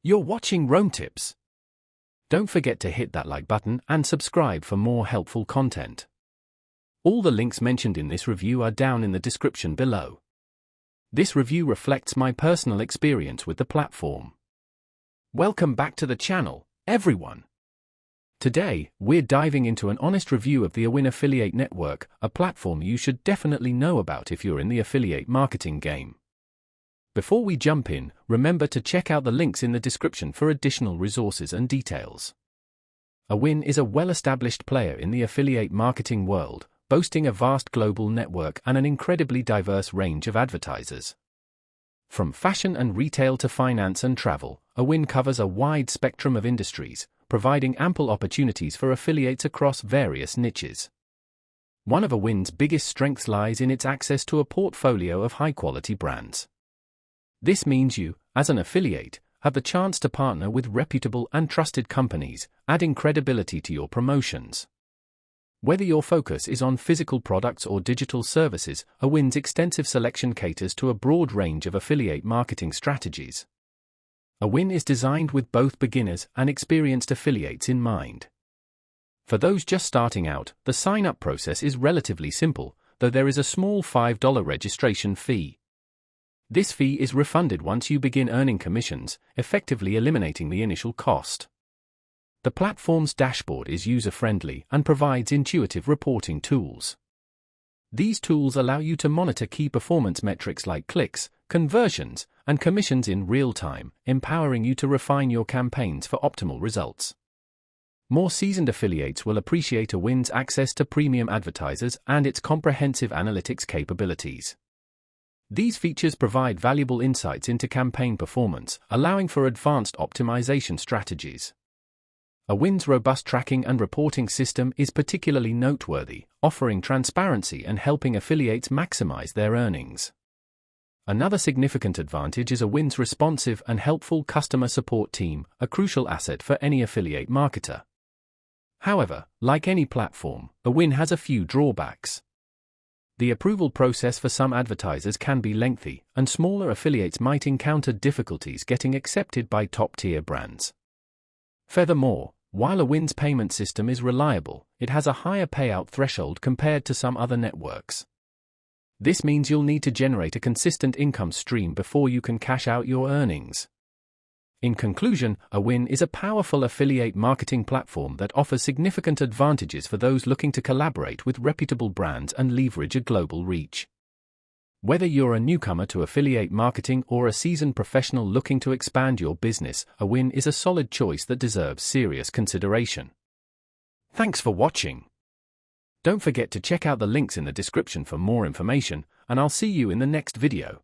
You're watching Rome Tips. Don't forget to hit that like button and subscribe for more helpful content. All the links mentioned in this review are down in the description below. This review reflects my personal experience with the platform. Welcome back to the channel, everyone. Today, we're diving into an honest review of the Awin Affiliate Network, a platform you should definitely know about if you're in the affiliate marketing game. Before we jump in, remember to check out the links in the description for additional resources and details. Awin is a well-established player in the affiliate marketing world, boasting a vast global network and an incredibly diverse range of advertisers. From fashion and retail to finance and travel, Awin covers a wide spectrum of industries, providing ample opportunities for affiliates across various niches. One of Awin's biggest strengths lies in its access to a portfolio of high-quality brands. This means you, as an affiliate, have the chance to partner with reputable and trusted companies, adding credibility to your promotions. Whether your focus is on physical products or digital services, Awin's extensive selection caters to a broad range of affiliate marketing strategies. Awin is designed with both beginners and experienced affiliates in mind. For those just starting out, the sign-up process is relatively simple, though there is a small $5 registration fee. This fee is refunded once you begin earning commissions, effectively eliminating the initial cost. The platform's dashboard is user-friendly and provides intuitive reporting tools. These tools allow you to monitor key performance metrics like clicks, conversions, and commissions in real time, empowering you to refine your campaigns for optimal results. More seasoned affiliates will appreciate Awin's access to premium advertisers and its comprehensive analytics capabilities. These features provide valuable insights into campaign performance, allowing for advanced optimization strategies. Awin's robust tracking and reporting system is particularly noteworthy, offering transparency and helping affiliates maximize their earnings. Another significant advantage is Awin's responsive and helpful customer support team, a crucial asset for any affiliate marketer. However, like any platform, Awin has a few drawbacks. The approval process for some advertisers can be lengthy, and smaller affiliates might encounter difficulties getting accepted by top-tier brands. Furthermore, while Awin's payment system is reliable, it has a higher payout threshold compared to some other networks. This means you'll need to generate a consistent income stream before you can cash out your earnings. In conclusion, Awin is a powerful affiliate marketing platform that offers significant advantages for those looking to collaborate with reputable brands and leverage a global reach. Whether you're a newcomer to affiliate marketing or a seasoned professional looking to expand your business, Awin is a solid choice that deserves serious consideration. Thanks for watching. Don't forget to check out the links in the description for more information, and I'll see you in the next video.